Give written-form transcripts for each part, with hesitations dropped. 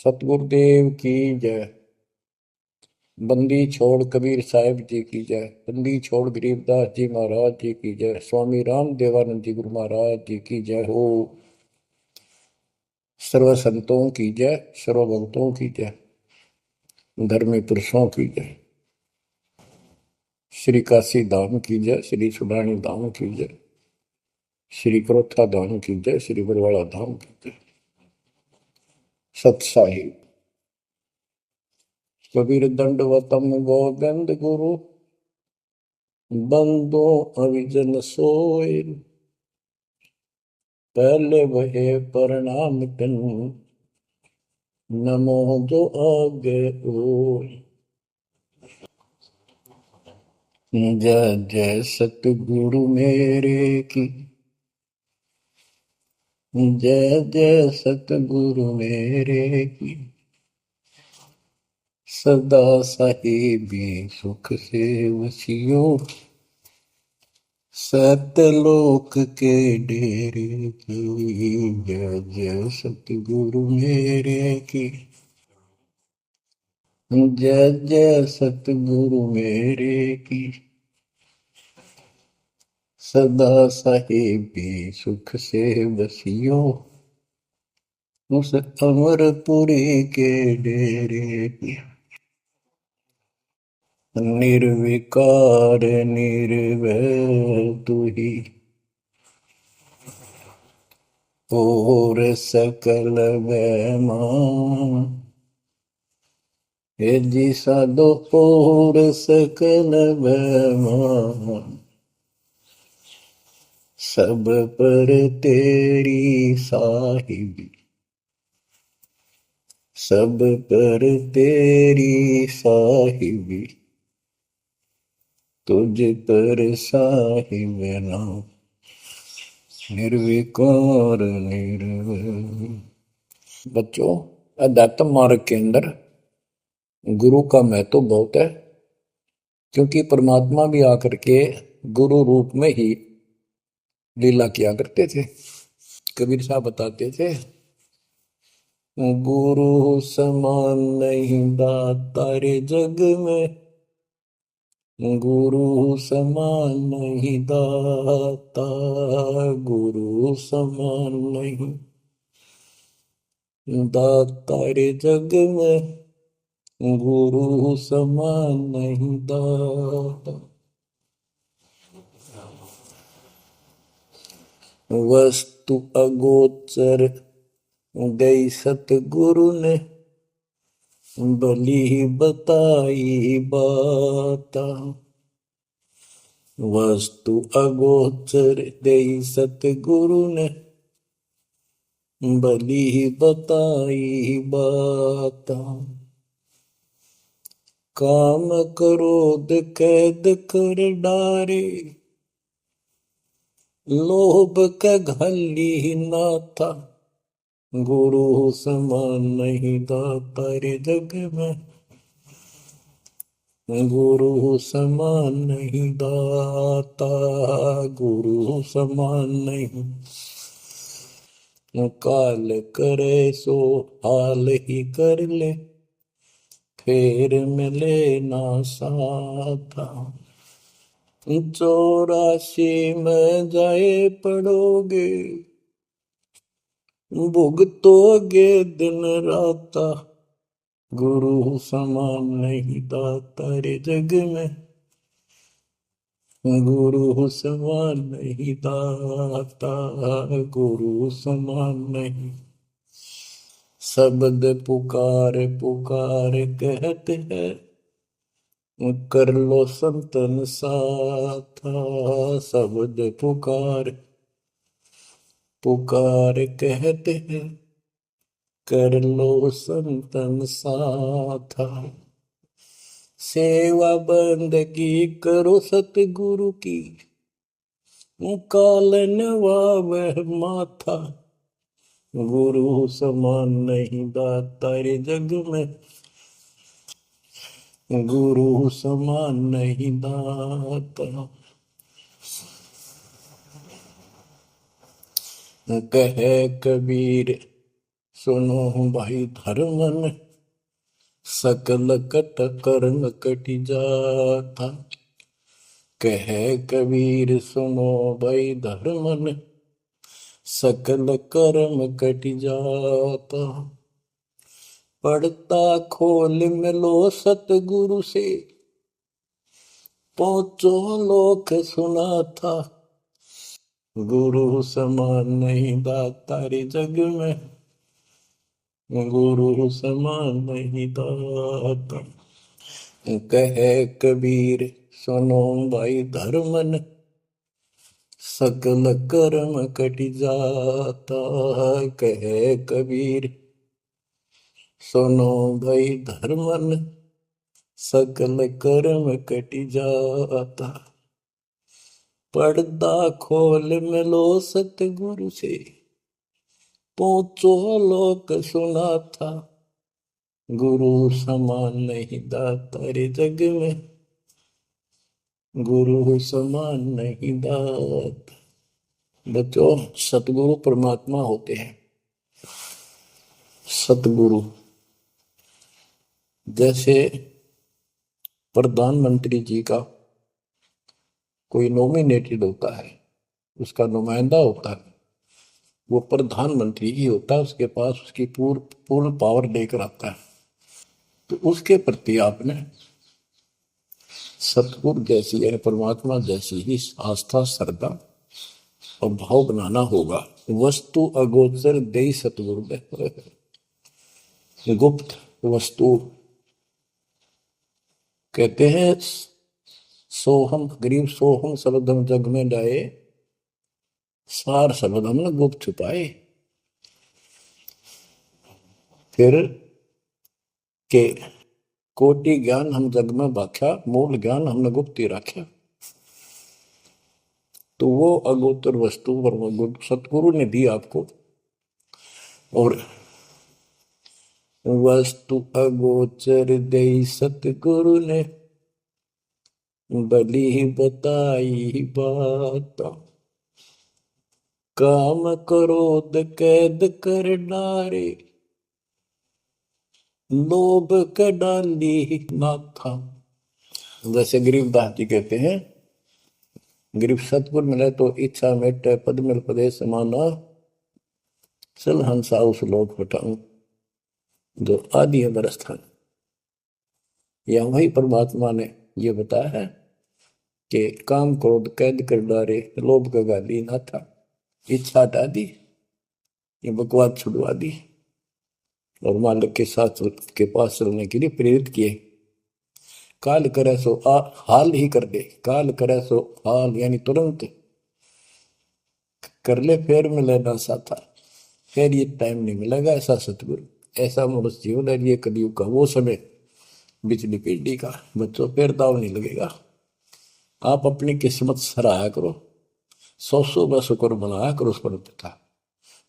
सतगुरुदेव की जय। बंदी छोड़ कबीर साहिब जी की जय। बंदी छोड़ गरीबदास जी महाराज जी की जय। स्वामी राम देवानंद जी गुरु महाराज जी की जय हो। सर्व संतों की जय, सर्व भक्तों की जय, धर्मी पुरुषों की जय। श्री काशी धाम की जय, श्री सुडानी धाम की जय, श्री क्रोथा धाम की जय, श्री बरवाड़ा धाम की जय। सत साहिब कबीर दंडवतम गोविंद गुरु, बंदो अविजन सोए। पहले वहे प्रणाम कन, नमो जो आगे ओ। जय जय सतगुरु मेरे की, जय जय सतगुरु मेरे की। सदा साहिबी सुख से वसियो, सतलोक के डेरे की। जय जय सतगुरु मेरे की, जय जय सतगुरु मेरे की। सदा साहिबी सुख से बसियो, उस अमरपुरी के डेरे की। निर्विकार निर्भय तू ही, और सकल वैमान। हे जी साधो और सकल वैमान, सब पर तेरी साहिबी, सब पर तेरी साहिबी। तुझ पर साहिब नाम, निर्विकार निर्भय। बच्चों, अध्यात्म मार्ग के अंदर गुरु का महत्व बहुत है, क्योंकि परमात्मा भी आकर के गुरु रूप में ही लीला किया करते थे। कबीर साहब बताते थे, गुरु समान नहीं दाता रे जग में, गुरु समान नहीं दाता, गुरु समान नहीं दाता रे जग में, गुरु समान नहीं दाता। वस्तु अगोचर गई सतगुरु ने, भली बताई बाता। वस्तु अगोचर गई सतगुरु ने, भली बताई बाता। काम क्रोध कैद कर डारे, लोभ का घली ना था, गुरु समान नहीं दाता रे जग में, गुरु समान नहीं दाता, गुरु समान नहीं। काल करे सो हाल ही कर ले, फिर मिले ना साथा। 84 में जाए पड़ोगे, भुगतोगे दिन राता, गुरु समान नहीं दाता रे जग में, गुरु समान नहीं दाता, गुरु समान नहीं। शब्द पुकार पुकार कहते हैं, कर लो संतन साथा। शब्द पुकार पुकार कहते हैं, कर लो संतन साथा। सेवा बंदगी करो सतगुरु की, कालन वह माथा, गुरु समान नहीं दाता रे जग में, गुरु समान नहीं दाता। कहे कबीर सुनो भाई धर्मन सकल कट कर्म कटि जाता। कह कबीर सुनो भाई धर्मन सकल कर्म कटि जाता। पढ़ता खोल मिलो सतगुरु से पहुंचो लोक सुना था। गुरु समान नहीं दाता रे जग में, गुरु समान नहीं दाता। कहे कबीर सुनो भाई धर्मन सकल कर्म कटि जाता। कहे कबीर सुनो भाई धर्मन सकल कर्म कटि जाता। पर्दा खोल मिलो सतगुरु से पहुंचो लोक सुना था। गुरु समान नहीं दाता रे जग में, गुरु समान नहीं दाता। बच्चों, सतगुरु परमात्मा होते हैं। सतगुरु जैसे प्रधानमंत्री जी का कोई नॉमिनेटेड होता है, उसका नुमाइंदा होता है, वो प्रधानमंत्री ही होता है, उसके पास उसकी पूर्ण पावर लेकर आता है। तो उसके प्रति आपने सतगुरु जैसी है परमात्मा जैसी ही आस्था श्रद्धा और भाव बनाना होगा। वस्तु अगोचर दे सतगुरु दे, गुप्त वस्तु कहते हैं। सोहम गरीब सोहम शब्दम जग में डाए, सार शब्द हमने गुप्त छुपाए। फिर के कोटि ज्ञान हम जग में बाख्या, मूल ज्ञान हमने गुप्त ही रखा। तो वो अगोचर वस्तु सतगुरु ने दी आपको। और वस्तु अगोचर दे सतगुरु ने बली बताई बात। काम क्रोध कैद कर डारे, लोभ का डाली ना था। जैसे गरीबदास जी कहते हैं, गरीब सतगुरु मिले तो इच्छा मेटे, पद मिल पदे समाना, चल हंसा उस लोक पटाऊं जो आदि है बरस्थान। यह वही परमात्मा ने ये बताया है कि काम क्रोध कैद कर डारे, लोभ का गाली ना था, इच्छा हटा दी, ये बकवास छुड़वा दी और मालिक के साथ के पास चलने के लिए प्रेरित किए। काल करे सो हाल ही कर दे, काल करे सो हाल यानी तुरंत कर ले, फिर मिले ना साथा, फिर ये टाइम नहीं मिलेगा। ऐसा सतगुरु, ऐसा मनुष्य जीवन है ये कलयुग का वो समय, बिजली पीढ़ी का। बच्चों, फिर दाव नहीं लगेगा। आप अपनी किस्मत सराहा करो, सौ बस शुक्र बनाया करो उस पर पिता।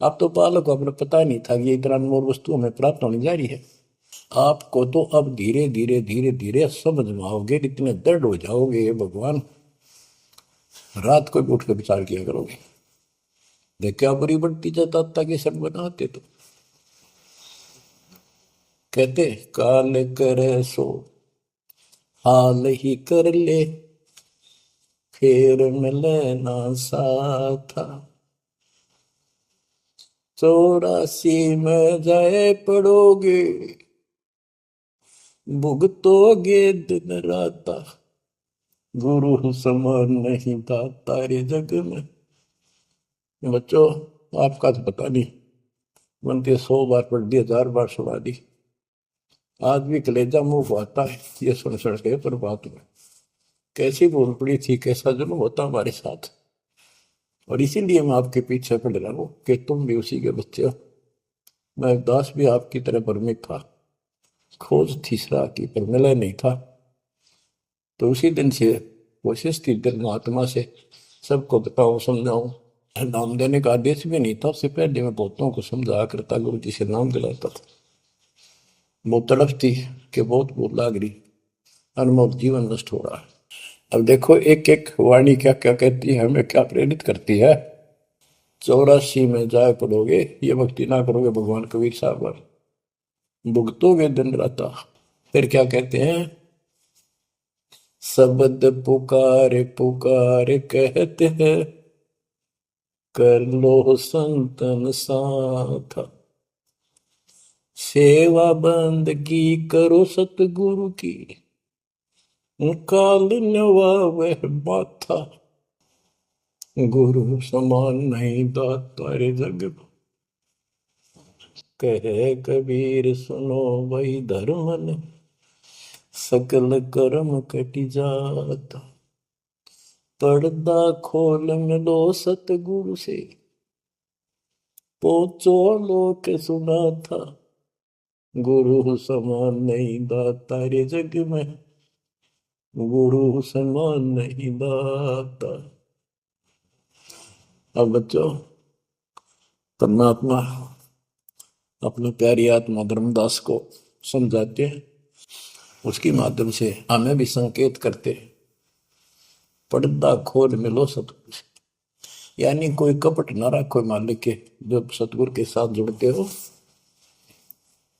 आप तो बालक को अपने पता नहीं था कि ये इतना अनमोल वस्तु हमें प्राप्त होने जा रही है। आपको तो अब धीरे धीरे धीरे धीरे समझ में आओगे, इतने दृढ़ हो जाओगे भगवान, रात को भी उठ कर विचार किया करोगे। देखा बुरी बढ़ती जाता कि सब बनाते तो कहते काल करे सो हाल ही कर ले, फिर मिले ना साथा। 84 में जाए पड़ोगे, भुगतोगे दिन राता। गुरु समान नहीं दाता रे जग में। बच्चों, आपका तो पता नहीं, बनती 100 बार पढ़ दी, 1000 बार सुना दी, आज भी कलेजा मुंह को आता है ये सुन के। पर बात में कैसी बोल पड़ी थी, कैसा जुल्म होता हमारे साथ। और इसीलिए मैं आपके पीछे पड़ रहा हूं कि तुम भी उसी के बच्चे हो। मैं दास भी आपकी तरह भ्रमित था, खोज थी सराह की पर मिला नहीं था। तो उसी दिन से कोशिश थी दिल महात्मा से सबको बताऊं समझाऊं। नाम देने का आदेश भी नहीं था, उससे पहले मैं बहुतों को समझाया करता, गुरु जी से नाम दिलाता था। बहुत तड़फ थी कि बहुत बहुत लाग रही, अनमोल जीवन नष्ट हो रहा है। अब देखो एक एक वाणी क्या क्या कहती है, हमें क्या प्रेरित करती है। 84 में जाए पड़ोगे, ये भक्ति ना करोगे भगवान कबीर साहब पर, भुगतोगे दिन रात। फिर क्या कहते हैं, शब्द पुकार पुकार कहते हैं, कर लो संतन साथ, सेवा बंदगी करो सतगुरु की, काल नवावे माथा, गुरु समान नहीं दाता रे जग, कहे कबीर सुनो वही धर्म ने, सकल कर्म कटि जाता, पर्दा खोल मिलो सतगुरु से, पहुंचो लोक सुना था, गुरु समान नहीं दाता रे जग में, गुरु समान नहीं दाता। अब बच्चों, परमात्मा अपनी प्यारी आत्मा धर्मदास को समझाते हैं, उसके माध्यम से हमें भी संकेत करते हैं, पर्दा खोल मिलो सतगुरु से, यानी कोई कपट ना रखो मालिक के, जब सतगुरु के साथ जुड़ते हो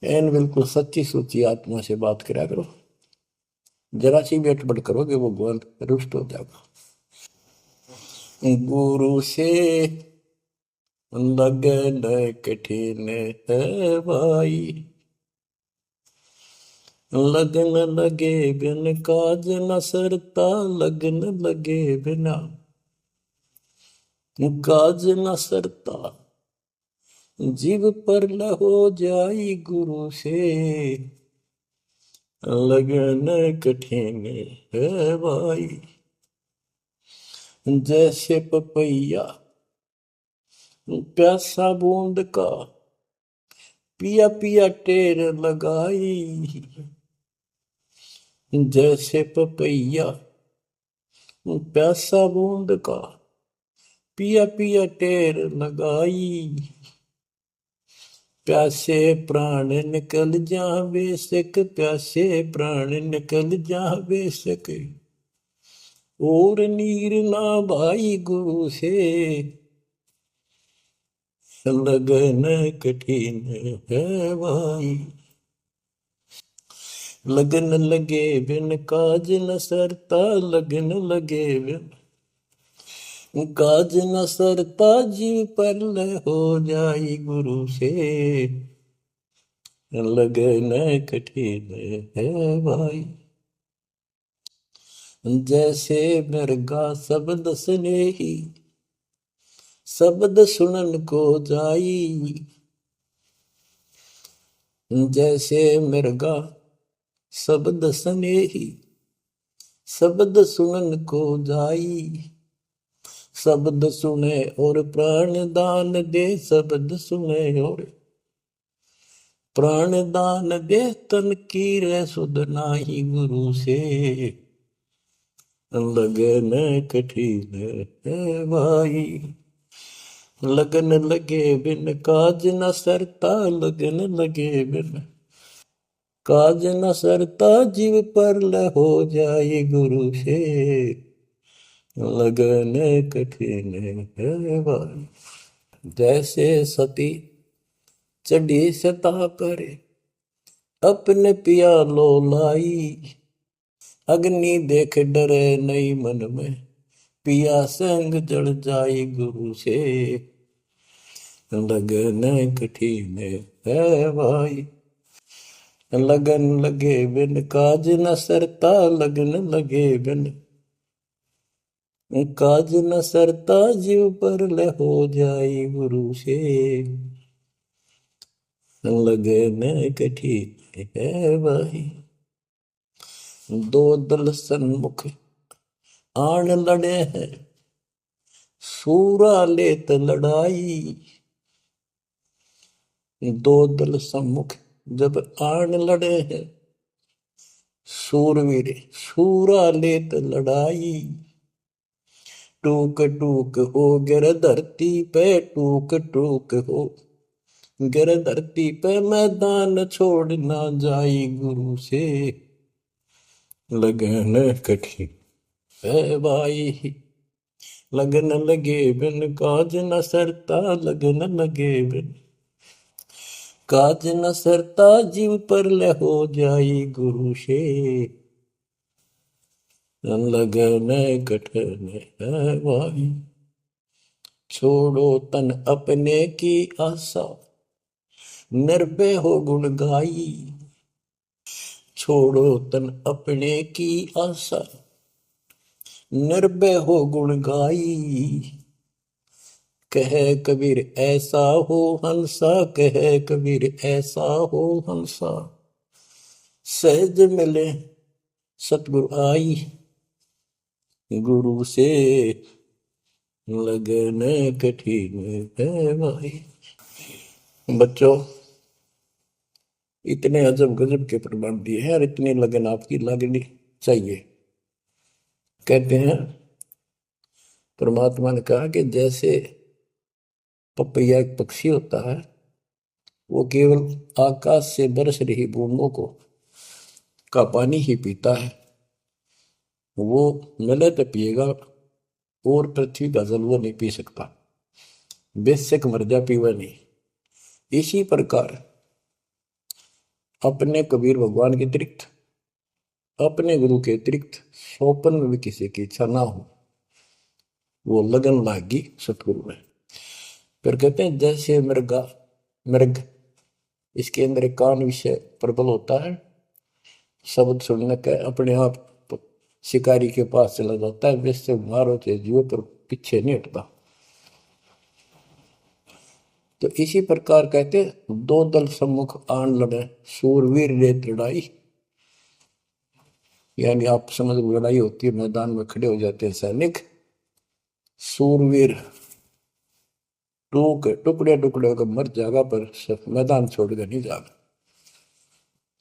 एन बिल्कुल सच्ची सोची आत्मा से बात करा करो, जरा सी भी अटपट करोगे वो भगवान रुष्ट हो जाएगा। गुरु से लगन कठिन है भाई, लगन लगे बिन काज न सरता, लगन लगे बिना काज न सरता, जीव पर हो जाई गुरु से, लगन कठिन है भाई। जैसे पपैया प्यासा बूंद का, पिया पिया टेर लगाई, जैसे पपैया प्यासा बूंद का, पिया पिया टेर लगाई, प्यासे प्राण निकल जा बेशक, प्यासे प्राण निकल जा बेशक, और नीर ना भाई गुरु से, लगन कठिन है भाई। लगन लगे बिन काज न सरता, लगन लगे बिन काज न सरता, जीव पर हो जाई गुरु से, लगन कठिन है भाई। जैसे मृगा शब्द स्नेही, शब्द सुनन को जाई, जैसे मृगा शब्द स्नेही, शब्द सुनन को जाई, शब्द सुने और प्राण दान दे, शब्द सुने और प्राण दान दे, तन की रे सुध नाही गुरु से, लगन कठिन है भाई। लगन लगे बिन काज न सरता, लगन लगे बिन काज न सरता, जीव पर हो जाए गुरु से, लगन कठिन है भाई। जैसे सती चढ़ी सता पर, अपने पिया लो लाई, अग्नि देख डरे नहीं मन में, पिया संग जड़ जाई गुरु से, लगन कठिन है भाई। लगन लगे बिन काज न सरता, लगन लगे बिन काज न सरता, जीव पर हो जाई गुरु से, लगन कठिन है भाई। दो दल सन्मुख आन लड़े हैं, सूरा लेत लड़ाई, दो दल सम्मुख जब आन लड़े हैं, सूरवीर सूरा लेत लड़ाई, टूक टूक हो गिर धरती पे, टूक टूक हो गिर धरती पे, मैदान छोड़ ना जाई गुरु से, लगन कठिन है भाई। लगन लगे बिन काज न सरता, लगन लगे बिन काज न सरता, जीव पर ले हो जाई गुरु से, लगन कठन है भाई। छोड़ो तन अपने की आशा, निर्भय हो गुण गाई। छोड़ो तन अपने की आशा, निर्भय हो गुण गाई। कह कबीर ऐसा हो हंसा, कह कबीर ऐसा हो हंसा, सहज मिले सतगुरु आई। गुरु से लगन कठिन है भाई। बच्चों, इतने अजब गजब के प्रमाण दिए हैं और इतनी लगन आपकी लगनी चाहिए। कहते हैं परमात्मा ने कहा कि जैसे पपैया एक पक्षी होता है, वो केवल आकाश से बरस रही बूंदों को का पानी ही पीता है, वो मिले तो पिएगा, और पृथ्वी का जल वो नहीं पी सकता, बेशक मर जा पीवा नहीं। इसी प्रकार अपने कबीर भगवान के अतिरिक्त, अपने गुरु के अतिरिक्त सोपन में भी किसी की इच्छा ना हो, वो लगन लागी सतगुरु में। फिर कहते हैं जैसे मृगा मृग, इसके अंदर एक कान विषय प्रबल होता है, शब्द सुनने का अपने आप शिकारी के पास चला जाता है, वैसे मारो चाहे जीव पर पीछे नहीं हटता। तो इसी प्रकार कहते दो दल सम्मुख आन लड़े, सूरवीर रे लड़ाई। यानी आप समझ लड़ाई होती है, मैदान में खड़े हो जाते हैं सैनिक, सूरवीर टुकड़े टुकड़े होकर मर जाएगा, पर मैदान छोड़कर नहीं जाएगा।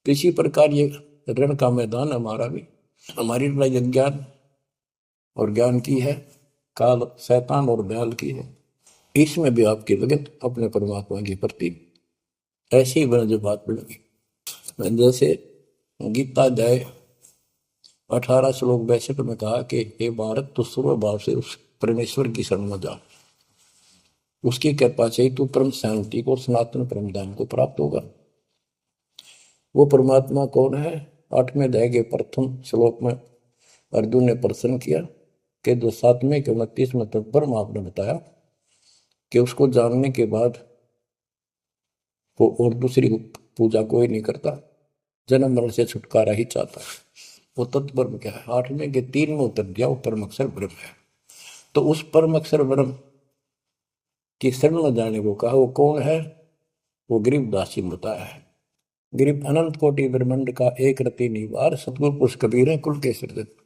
तो इसी प्रकार ये रण का मैदान हमारा भी, हमारी लड़ाई अज्ञान और ज्ञान की है, काल शैतान और दयाल की है। इसमें भी आपकी लगन अपने परमात्मा के प्रति ऐसी ही बना जो बात बढ़ेगी। जैसे गीता अध्याय 18 श्लोक 62 में कहा कि हे भारत, तू सर्व भाव से उस परमेश्वर की शरण में जा, उसकी कृपा से ही तू परम शांति को और सनातन परम धाम को प्राप्त होगा। वो परमात्मा कौन है? 8वें अध्याय के प्रथम श्लोक में अर्जुन ने प्रश्न किया कि जो 7वें के 29वें तक ब्रह्म आपने बताया कि उसको जानने के बाद वो और दूसरी पूजा कोई नहीं करता, जन्म मरण से छुटकारा ही चाहता है। वो तत्ब्रह्म क्या है? 8वें के 3 में उत्तर दिया, वो परम अक्षर ब्रह्म है। तो उस परम अक्षर ब्रह्म की शरण में जाने को कहा, वो कौन है? वो गरीबदास जी ने बताया है। गरीब अनंत कोटि ब्रह्मांड का एक रति निवार, सतगुरु पुरुष कबीर है कुल के सिरदत्त।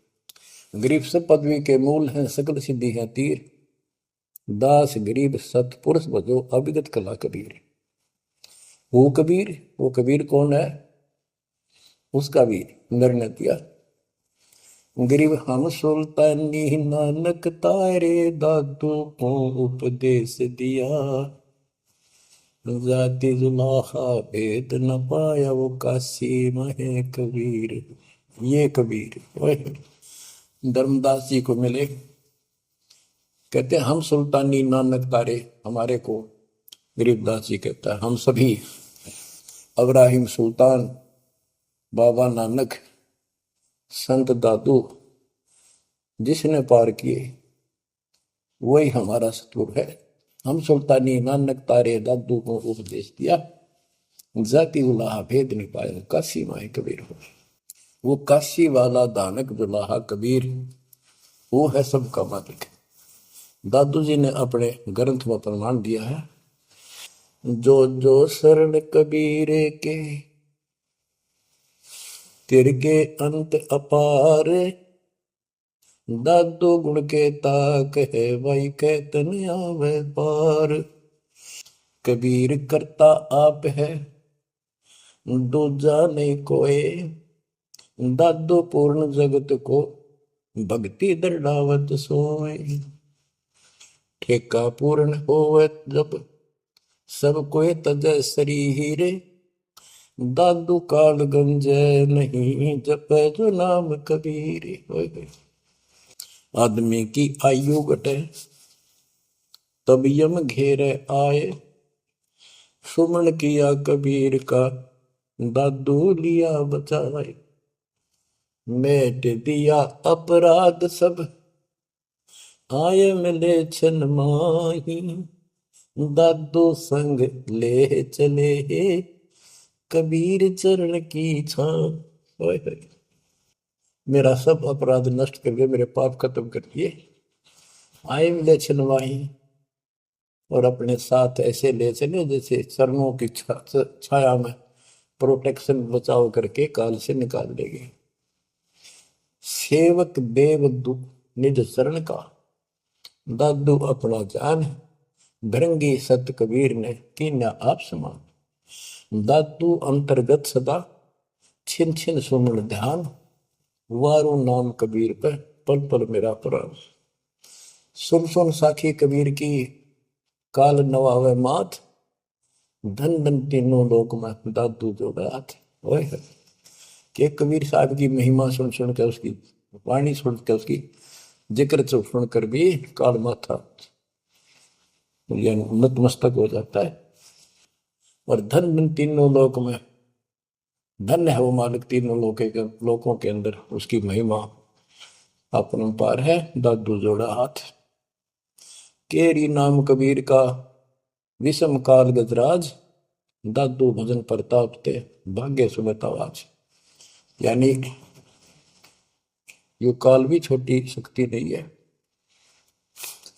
गरीब सब पदवी के मूल हैं, सकल सिद्धि है तीर, दास गरीब सतपुरुष भजो अविगत कला कबीर। वो कबीर कौन है? उसका भी निर्णय दिया। गरीब हम सुल्तानी नानक तारे, दादू को उपदेश दिया, जाति जुलाहा भेद न पाया, वो काशी महे कबीर। ये कबीर धर्मदास जी को मिले, कहते हम सुल्तानी नानक तारे, हमारे को गरीबदास जी कहता है हम सभी अब्राहिम सुल्तान, बाबा नानक, संत दादू जिसने पार किए वही हमारा सतगुरु है। हम सुल्तानी नानक तारे, दादू को उपदेश दिया, जाति उलाहा भेद नहीं पाया, काशी माए कबीर हो। वो काशी वाला दानक दुलाहा कबीर, वो है सबका मालिक। दादू जी ने अपने ग्रंथ में प्रमाण दिया है, जो जो शरण कबीरे के, तिरगे अंत अपार, दादू गुण के ताक है, भाई कहतन आवे पार। कबीर करता आप है, दूजा नहीं कोई, दादू पूर्ण जगत को, भक्ति दृढ़ावत सोए। ठेका पूर्ण होवत जब, सब कोई तजय शरीर, दादू काल गंजय नहीं, जप जो नाम कबीर। आदमी की आयु घटे, तब यम घेरे आए। सुमन किया कबीर का, दादू लिया बचाए। मेट दिया अपराध सब, आए मिले छन माही। दादू संग ले चले, कबीर चरण की छां। ओए होए, मेरा सब अपराध नष्ट करके मेरे पाप खत्म कर दिए, आए मिले छन माही। और अपने साथ ऐसे ले चले जैसे चरणों की छाया में प्रोटेक्शन बचाव करके काल से निकाल देंगे। सेवक देव निज शरण का, दादू अपना जान। भृंगी सत कबीर ने कीन्या आप समान। दादू अंतर्गत सदा, छिन छिन सुमन ध्यान। वारू नाम कबीर पर, पल पल मेरा प्राण। सुन सुन साखी कबीर की, काल नवावे मात। धन धन तीनों लोक में, दादू जोड़ा हाथ। ओए के कबीर साहब की महिमा सुन सुन के, उसकी वाणी सुन के, उसकी जिक्र सुन कर भी काल माथा नतमस्तक हो जाता है। और धन धन तीनों लोक में, धन्य है वो मालिक तीनों लोकों के अंदर, उसकी महिमा अपरंपार है। दादू जोड़ा हाथ। केरी नाम कबीर का, विषम काल गजराज। दादू भजन प्रताप ते, भाग्य सुबह आवाज। यानी ये काल भी छोटी शक्ति नहीं है।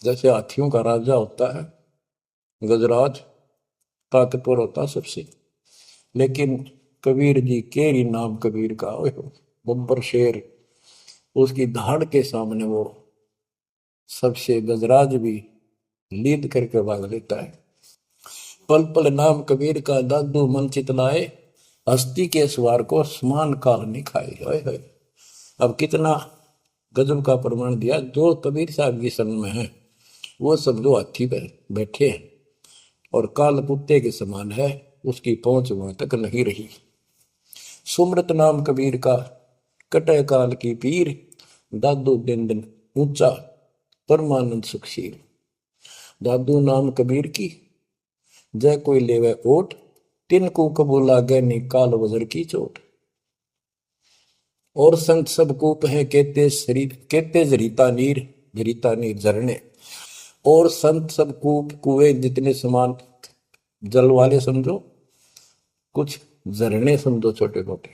जैसे हाथियों का राजा होता है गजराज, ताकतवर होता सबसे, लेकिन कबीर जी, केरी नाम कबीर का, बब्बर शेर, उसकी धाड़ के सामने वो सबसे गजराज भी लीद करके भाग लेता है। पल पल नाम कबीर का, दादू मन चितलाए। हस्ती के सवार को समान काल नहीं खाए। है अब कितना गजब का प्रमाण दिया। जो कबीर साहब की शरण में है वो सब जो हाथी पर बैठे हैं और काल कुत्ते के समान है, उसकी पहुंच वहां तक नहीं रही। सुमृत नाम कबीर का, कटे काल की पीर। दादू दिन दिन ऊंचा, परमानंद सुखशील। दादू नाम कबीर की, जय कोई लेवे ओट। तिनको कबू लागे नी काल वजर की चोट। और संत सब कूप है, कहते शरीर कहते जरीता नीर झरने। और संत सब कूप कुएं जितने समान जल वाले समझो, कुछ झरने समझो छोटे मोटे।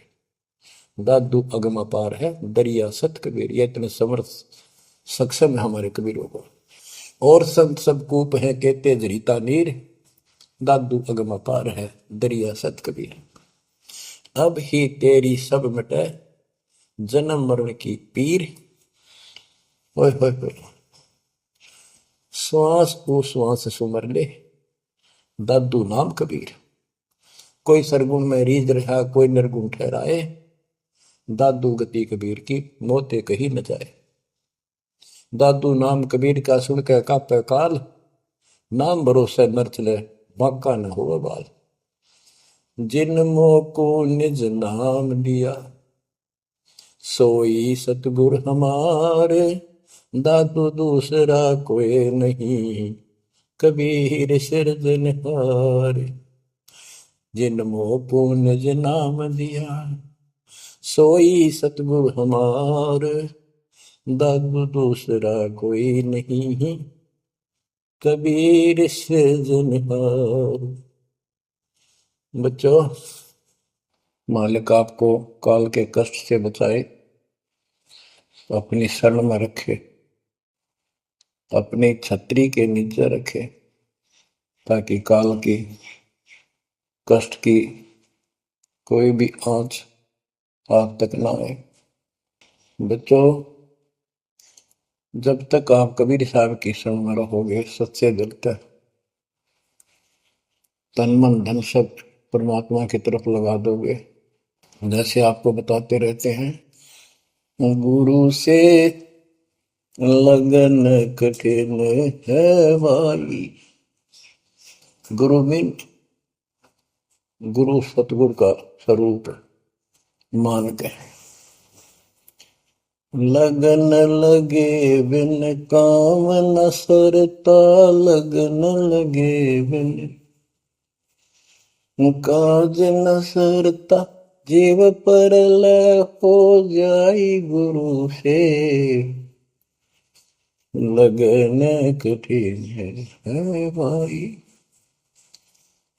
दादू अगम अपार है, दरिया सत कबीर। ये इतने समर्थ सक्षम है हमारे कबीरों को। और संत सब कूप है, कहते जरीता नीर। दादू अगम अपार है, दरिया सत कबीर। अब ही तेरी सब मिटे, जन्म मरण की पीर। ओए होए होए, श्वास को श्वास सुमर ले, दादू नाम कबीर। कोई सरगुण में रीझ रहा, कोई निर्गुण ठहराए। दादू गति कबीर की, मोते कही न जाए। दादू नाम कबीर का, सुन के कापे काल। नाम भरोसे नर चले, बांका न हो बाल। जिन मोको निज नाम दिया, सोई सतगुर हमारे। दादू दूसरा कोई नहीं, कबीर सिरजनहार। जिन मोको निज नाम दिया, सोई सतगुर हमार। दादू दूसरा कोई नहीं, कबीर सिरजनहार। बच्चों, मालिक आपको काल के कष्ट से बचाए, अपनी शरण में रखे, अपनी छतरी के नीचे रखे, ताकि काल की कष्ट की कोई भी आंच आप तक ना आए। बच्चों, जब तक आप कबीर साहब की शरण में रहोगे, सच्चे दिल तक तन मन धन सब परमात्मा की तरफ लगा दोगे। जैसे आपको बताते रहते हैं, गुरु से लगन कठिन है भाई। गुरु मीन गुरु सतगुरु का स्वरूप मान के, लगन लगे बिन काम न सरता, लगन लगे बिन काज न सरता, जीव पर लय हो जाई गुरु से, लगन कठिन है भाई।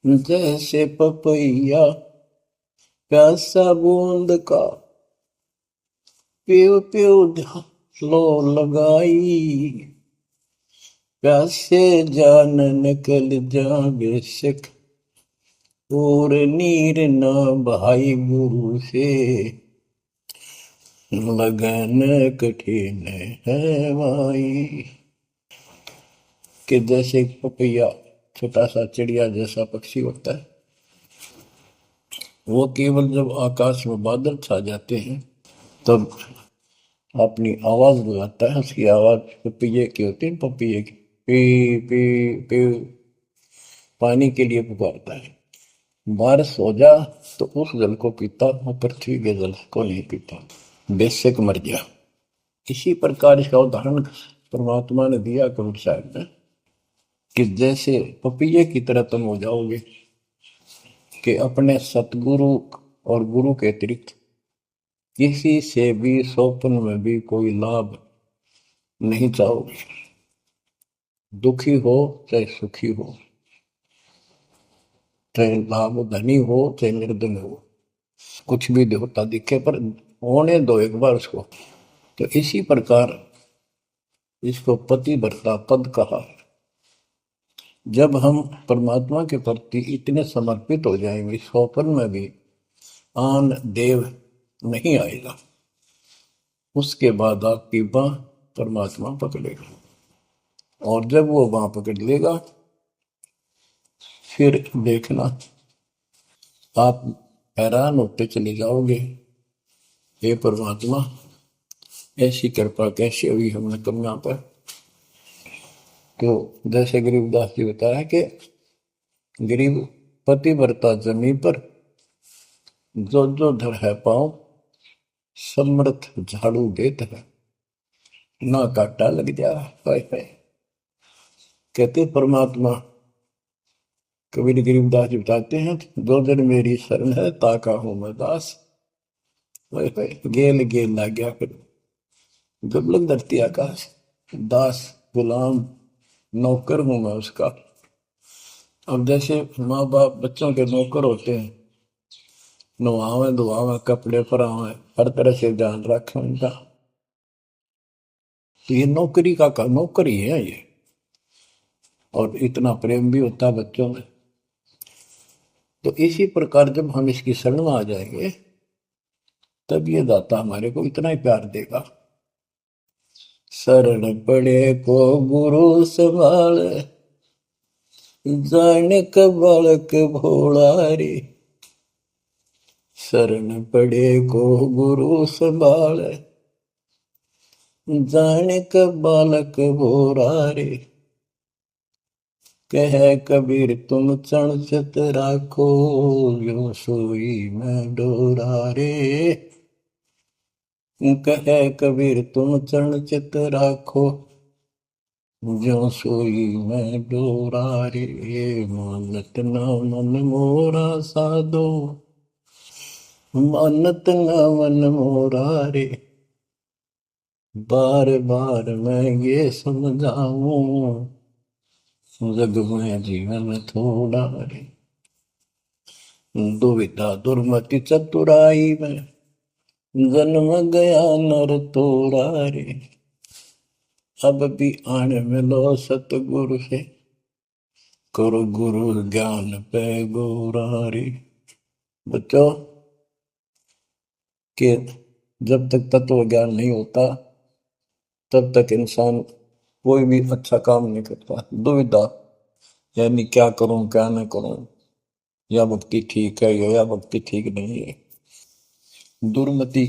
जैसे पपैया प्यासा बूंद का, प्यू प्यू लो लगाई, प्यासे जान निकल जा बेशक, और नीर न भाई गुरु से, लगन कठिन है भाई। कि जैसे पपैया छोटा सा चिड़िया जैसा पक्षी होता है, वो केवल जब आकाश में बादल छा जाते हैं तब अपनी आवाज लगाता है। उसकी आवाज पपैये की होती है, पपैये की पी पी पी, पानी के लिए पुकारता है। बारिश हो जा तो उस जल को पीता, वो पृथ्वी के जल को नहीं पीता, बेशक मर जा। इसी प्रकार इसका उदाहरण परमात्मा ने दिया कबीर साहब ने, कि जैसे पपैये की तरह तुम हो जाओगे कि अपने सतगुरु और गुरु के अतिरिक्त किसी से भी स्वप्न में भी कोई लाभ नहीं चाहोगे। दुखी हो चाहे सुखी हो, चाहे लाभ धनी हो चाहे निर्धन हो, कुछ भी देवता दिखे पर होने दो एक बार उसको। तो इसी प्रकार इसको पतिव्रता पद कहा। जब हम परमात्मा के प्रति इतने समर्पित हो जाएंगे, स्वप्न में भी आन देव नहीं आएगा, उसके बाद आपकी बाह परमात्मा पकड़ेगा। और जब वो बाह पकड़ लेगा फिर देखना आप हैरान होते चले जाओगे, हे परमात्मा ऐसी कृपा कैसे हुई हमने कन्या पर। तो जैसे गरीबदास जी बताया कि गरीब पतिव्रता जमी पर, जो जो धर है पाँव, समर्थ झाड़ू देत है, ना काटा लग जा। हाय हाय। कहते परमात्मा कबीर गरीबदास जी बताते हैं, दो दिन मेरी शरण है ताका हूं मैं दास। हाय हाय, गेल गेल ला गया फिर जब लग धरती आकाश, दास गुलाम नौकर हूं मैं उसका। अब जैसे माँ बाप बच्चों के नौकर होते हैं, नवावे धुआवे कपड़े परावे हर तरह से ध्यान रखें उनका, तो ये नौकरी का नौकर ही है ये। और इतना प्रेम भी होता है बच्चों में। तो इसी प्रकार जब हम इसकी शरण में आ जाएंगे तब ये दाता हमारे को इतना ही प्यार देगा। शरण पड़े को गुरु संभाल, जाने का बालक भोला रे। शरण पड़े को गुरु संभाल, जाने का बालक भोला रे। कह कबीर तुम चण चित राखो, यो सोई मैं डोरा रे। कह कबीर तुम चरण चित राखो, जो सोई मैं डोरा रे। मानत न मन मोरा साधो, मानत न मन मोरा रे। बार बार मैं ये समझाऊं, जग में जीवन थोड़ा रे। दुविधा दुर्मति चतुराई में, जन्म गया नर तोड़ा रे। अब भी आन मिलो सतगुरु से, करो गुरु ज्ञान पे गोरा रे। बच्चों कि जब तक तत्व ज्ञान नहीं होता तब तक इंसान कोई भी अच्छा काम नहीं करता। दुविधा यानी क्या करूं क्या न करूं, या भक्ति ठीक है या भक्ति ठीक नहीं है। दुर्मति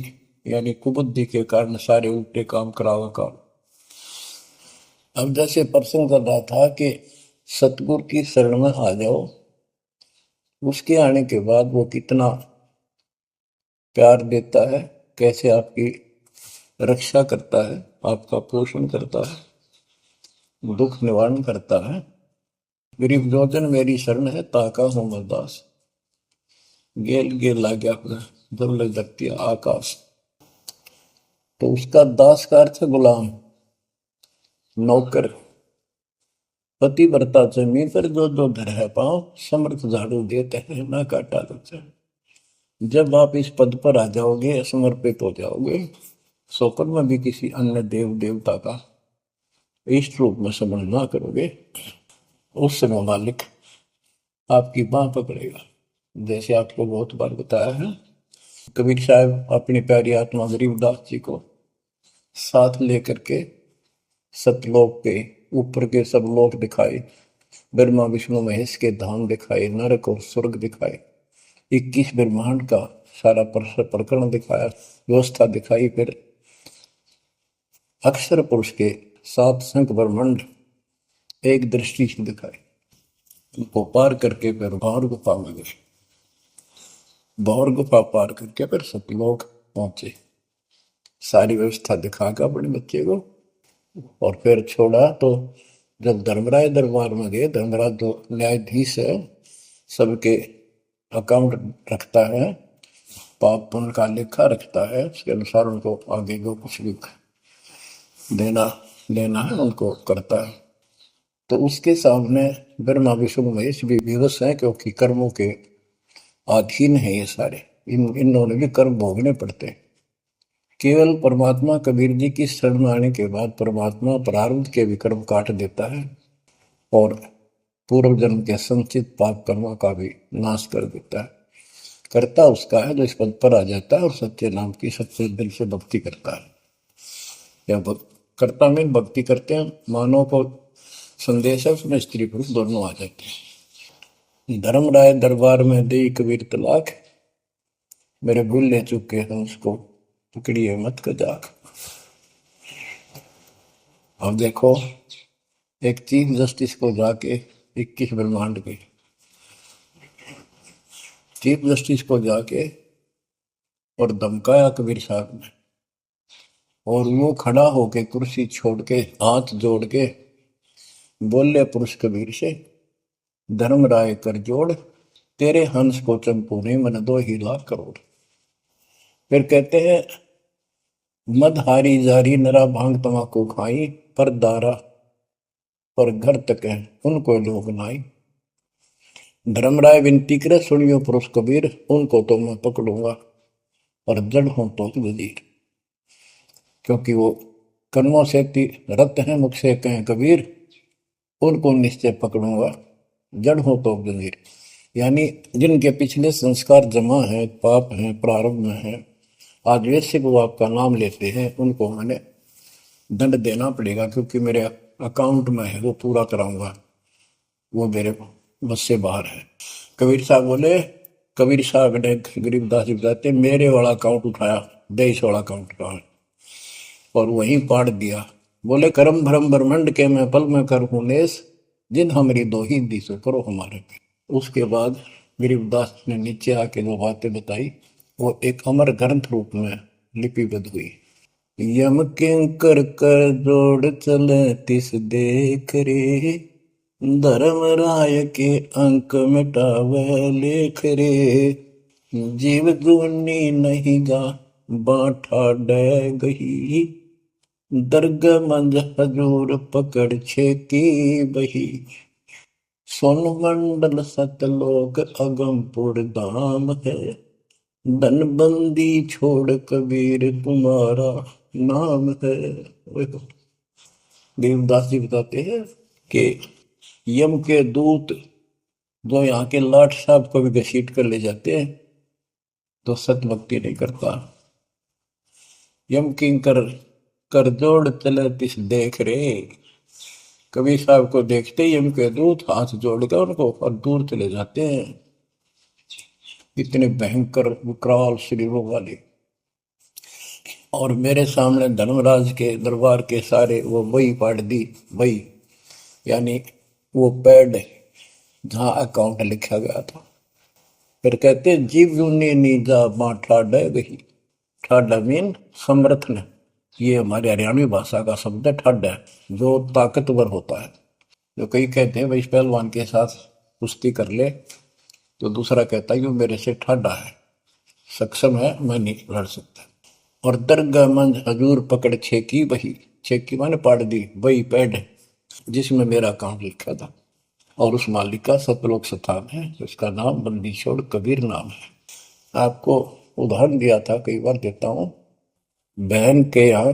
यानी कुबुद्धि के कारण सारे उल्टे काम करावा काम। अब जैसे प्रसंग कर रहा था कि सतगुरु की शरण में आ जाओ, उसके आने के बाद वो कितना प्यार देता है, कैसे आपकी रक्षा करता है, आपका पोषण करता है, दुख निवारण करता है। गरीब जोजन मेरी शरण है, ताका हूं मैं दास। गेल गेल ला गया अपना, जब लग सकती है आकाश। तो उसका दास का अर्थ है गुलाम, नौकर। पतिव्रता जमीन पर जो जो धर है पाँव, समर्थ झाड़ू देते हैं ना काटा देते हैं। जब आप इस पद पर आ जाओगे, समर्पित हो जाओगे, स्वप्न में भी किसी अन्य देव देवता का इष्ट रूप में समझ ना करोगे, उस समय मालिक आपकी बाह पकड़ेगा। जैसे आपको बहुत बार बताया है, कबीर साहब अपनी प्यारी आत्मा गरीबदास जी को साथ लेकर के सतलोक के ऊपर के सब लोक दिखाए, ब्रह्मा विष्णु महेश के धाम दिखाए, नरक और स्वर्ग दिखाए, 21 ब्रह्मांड का सारा प्रकरण दिखाया, व्यवस्था दिखाई। फिर अक्षर पुरुष के 7 संख ब्रह्मांड एक दृष्टि से दिखाए। उनको पार करके फिर भौर गुफा में गए, भौर गुफा पार करके फिर सतलोक पहुंचे, सारी व्यवस्था दिखाकर अपने बच्चे को। और फिर छोड़ा तो जब धर्मराज दरबार में गए, धर्मराज जो न्यायाधीश है, सबके अकाउंट रखता है, पाप पुण्य का लेखा रखता है, उसके अनुसार उनको आगे जो कुछ भी देना लेना है उनको करता है। तो उसके सामने ब्रह्मा विष्णु महेश भी विवश हैं, क्योंकि कर्मों के अधीन है ये सारे, इन्होंने भी कर्म भोगने पड़ते हैं। केवल परमात्मा कबीर जी की शरण में आने के बाद परमात्मा प्रारब्ध के भी कर्म काट देता है और पूर्व जन्म के संचित पाप कर्मों का भी नाश कर देता है। करता उसका है जो इस पद पर आ जाता है और सच्चे नाम की सच्चे दिल से भक्ति करता है। या करता में भक्ति करते हैं, मानव को संदेश है, उसमें स्त्री पुरुष दोनों आ जाते हैं। धर्म राय दरबार में दे कबीर तलाक, मेरे भूल ले चुके हैं उसको पकड़िए मत कजाक। अब देखो, एक चीफ जस्टिस को जाके 21 ब्रह्मांड के चीफ जस्टिस को जाके और धमकाया कबीर साहब ने, और वो खड़ा होके कुर्सी छोड़ के हाथ जोड़ के बोले पुरुष कबीर से, धर्म राय कर जोड़, तेरे हंस को चंपू ने मन 2 ही लाख करोड़। फिर कहते हैं, मद हारी जारी नरा भांग तमाकू खाई, पर दारा पर घर तक है उनको लोग नाई। धर्मराय विनती करे, सुनियो पुरुष कबीर, उनको तो मैं पकड़ूंगा और जड़ हूं तो वजीर। क्योंकि वो कर्मों से रत हैं, मुख से कहें कबीर, उनको निश्चय पकड़ूंगा, जड़ हो तो वजीर। यानी जिनके पिछले संस्कार जमा है, पाप हैं, प्रारंभ में है, आज वैसे वो आपका नाम लेते हैं, उनको मैंने दंड देना पड़ेगा, क्योंकि मेरे अकाउंट में है, वो पूरा कराऊंगा, वो मेरे बस से बाहर है। कबीर साहब बोले, कबीर साहब ने गरीबदास जी बताते, मेरे वाला अकाउंट उठाया, देश वाला अकाउंट उठाया और वहीं पाड़ दिया। बोले, करम भरम ब्रह्मंड के मैं पल में कर हूं नेस, जिन हमारी 2 ही दी सो करो हमारे पे। उसके बाद गरीबदास ने नीचे आके जो बातें बताई, वो एक अमर ग्रंथ रूप में लिपिबद्ध हुई। यम किंकर कर जोड़ चले तिस देख रे, धर्म राय के अंक मिटावे लेख रे, जीव जूनी नहीं गा बाठा डे गही, दर्ग मंज हजूर पकड़ छे की बही, सोन मंडल सतलोक अगमपुर धाम है, धनबंदी छोड़ कबीर तुम्हारा नाम है। देवदास जी बताते हैं कि यम के दूत जो यहाँ के लाट साहब को भी घसीट कर ले जाते हैं, तो सत भक्ति नहीं करता। यम किंकर कर जोड़ चले तिस देख रे, कबीर साहब को देखते ही यम के दूत हाथ जोड़कर उनको और दूर चले जाते हैं। इतने भयंकर विकराल शरीरों वाले। और मेरे सामने धर्मराज के दरबार के सारे वो वही पाड़ दी, वही यानी वो पैड जहाँ अकाउंट लिखा गया था। फिर कहते, जीव यूनी नीजा मां ठाडा गही, ठाडा मीन समर्थ ने, ये हमारे हरियाणवी भाषा का शब्द है ठड है, जो ताकतवर होता है। जो कई कहते हैं भाई इस पहलवान के साथ कुश्ती कर ले, तो दूसरा कहता है कि वो मेरे से ठाडा है, सक्षम है, मैं नहीं लड़ सकता। और दरगाह मंज हजूर पकड़ छेकी वही, छेकी मैंने पाड़ दी वही पैड जिसमें मेरा काम लिखा था। और उस मालिक का सतलोक स्थान है, उसका नाम बंदी छोड़ कबीर नाम है। आपको उदाहरण दिया था, कई बार देता हूँ। बहन के यहाँ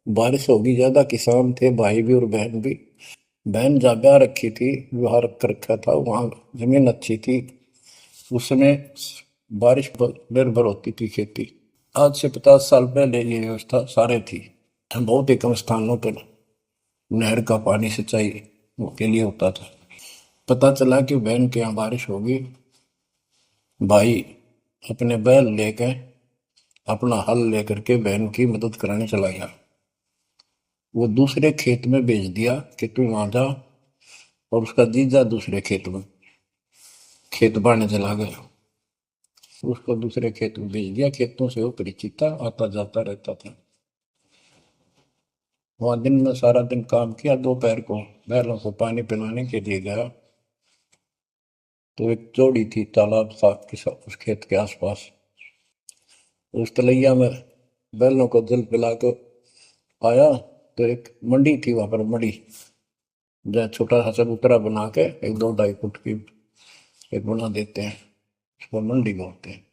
बारिश होगी ज्यादा, किसान थे भाई भी और बहन भी। बहन जहाँ ब्याह रखी थी, विवाह रख रखा था, वहाँ जमीन अच्छी थी, उस समय बारिश पर निर्भर होती थी खेती। आज से 50 साल पहले ये व्यवस्था सारे थी। बहुत ही कम स्थानों पर नहर का पानी सिंचाई के लिए होता था। पता चला कि बहन के यहाँ बारिश होगी, भाई अपने बैल लेकर, अपना हल लेकर के बहन की मदद कराने चला गया। वो दूसरे खेत में भेज दिया कि तू वहां जा, और उसका जीजा दूसरे खेत में खेत बाड़ने चला गया। उसको दूसरे खेत में भेज दिया, खेतों से वो परिचित था, आता जाता रहता था। वहां दिन में सारा दिन काम किया, दोपहर को बैलों को पानी पिलाने के लिए गया, तो एक जोड़ी थी तालाब साफ के साथ उस खेत के आसपास। उस तलैया में बैलों को जल पिला के आया, तो एक मंडी थी वहां पर, मंडी जहाँ छोटा सा चबूतरा बना के एक 2-2.5 फुट की एक बना देते हैं, उसको मंडी बोलते हैं।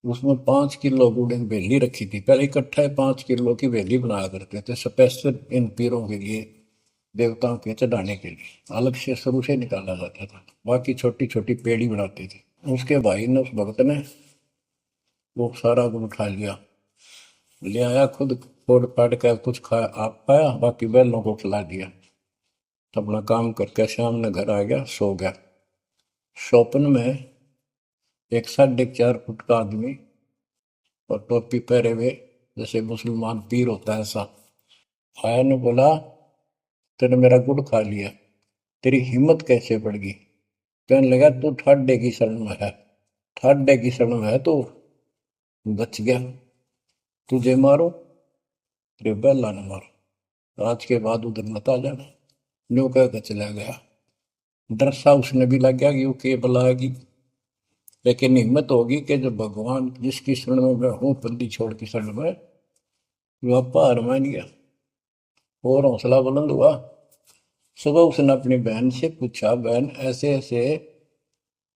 उसमें 5 किलो गुड़ की बेली रखी थी, पहले इकट्ठा 5 किलो की बेली बनाया करते थे स्पेशल इन पीरों के लिए, देवताओं के चढ़ाने के लिए अलग से शुरू से निकाला जाता था। बाकी छोटी छोटी पेड़ी बनाते थे। उसके भाई ने, उस भक्त ने, वो सारा गुड़ उठा लिया, ले आया, खुद फोड़ फाड़ कर कुछ खाया, आप खाया, बाकी बैलों को खिला दिया। अपना काम करके शाम में घर आ गया, सो गया। स्वप्न में एक 4.5 फुट का आदमी और टोपी पहरे हुए, जैसे मुसलमान पीर होता है ऐसा, आया ने बोला, तूने मेरा गुड़ खा लिया, तेरी हिम्मत कैसे बढ़ गई? कहने लगा, तू ठाड्डे की शरण में है, ठाड्डे की शरण में है, तो बच गया, तुझे मारो, तेरे बेला न मारो, आज के बाद उधर मत आ जाना। न्यू कह के चला गया। डर सा उसने भी लग गया कि वो के बुलाएगी, लेकिन हिम्मत होगी कि जब भगवान जिसकी शरण में मैं हूँ, बंदी छोड़ की शरण में, वह पार मान गया और हौसला बुलंद हुआ। सुबह उसने अपनी बहन से पूछा, बहन ऐसे ऐसे,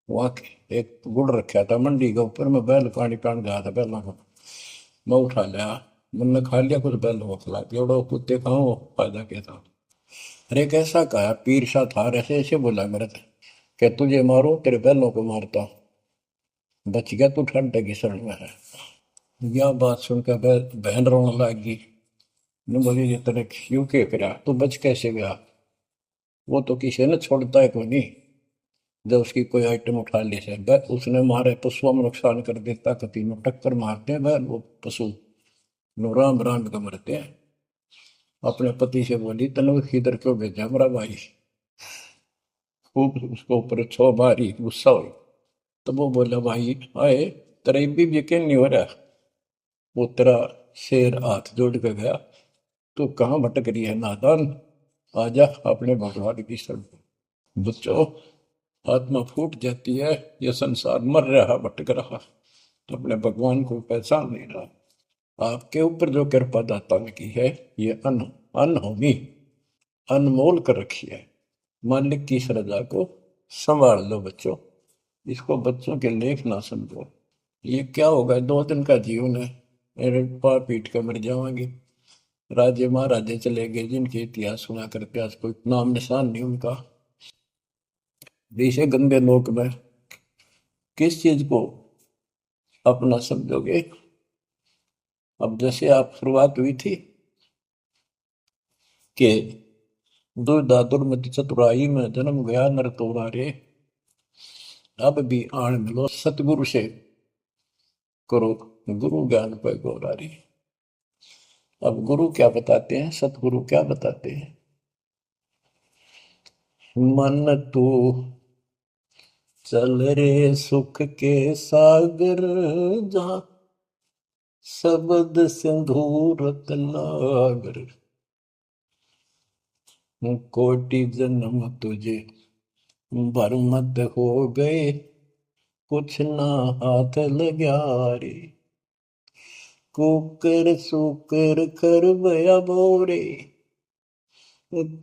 वहां एक गुड़ रखा था मंडी के ऊपर, मैं बैल पानी पान गया था बैलों को, मैं उठा लिया, मैंने खा लिया, कुछ बैलों को खिला दिया, और कुत्ते खाओ फायदा क्या था? अरे कैसा कहा पीर सा था, ऐसे ऐसे बोला मेरे से, कि तुझे मारो, तेरे बैलों को मारता, बच गया, तू ठंड की शरण में है। यह बात सुनकर बहन रोने लगी। ने बोली, ये तेरे क्यों के फिरा, तू बच कैसे गया? वो तो किसी ने छोड़ता है कोई नहीं, जब उसकी कोई आइटम उठा ली से उसने मारे पशुओं में नुकसान कर देता, कभी में टक्कर मारते हैं वो पशु, नो राम राम का मरते हैं। अपने पति से बोली, तने इधर क्यों भेजा मेरा भाई? खूब उसको ऊपर छो मारी, गुस्सा हुई। तो वो बोला, भाई आए, तेरा भी यकीन नहीं हो रहा? वो तेरा शेर हाथ जोड़ के गया, तू कहाँ भटक रही है नादान, आजा अपने भगवान की शरण। बच्चों, आत्मा फूट जाती है, ये संसार मर रहा, भटक रहा, तो अपने भगवान को पहचान नहीं रहा। आपके ऊपर जो कृपा दाता ने की है, ये अनहोनी, अनमोल कर रखी है। मालिक की श्रद्धा को संभाल लो बच्चों, इसको बच्चों के लेख ना समझो। ये क्या होगा, 2 दिन का जीवन है, मेरे पा पीट कर मर जाओगे। राजे महाराजे चले गए, जिनके इतिहास सुना करके आज कोई नाम निशान नहीं उनका। ऐसे गंदे लोक में किस चीज को अपना समझोगे? अब जैसे आप शुरुआत हुई थी कि दुर्दादुर मति चतुराई में जन्म गया नर तोरा रे, अब भी आण मिलो सतगुरु से, करो गुरु ज्ञान पे गौरारी। अब गुरु क्या बताते हैं, सतगुरु क्या बताते हैं? मन तू चल रे सुख के सागर, जहाँ शब्द सिंधु रत्नागर, कोटि जन्म तुझे बरमत हो गए, कुछ ना हाथ लग्या रे। कुकर सुकर कर बया बोरे,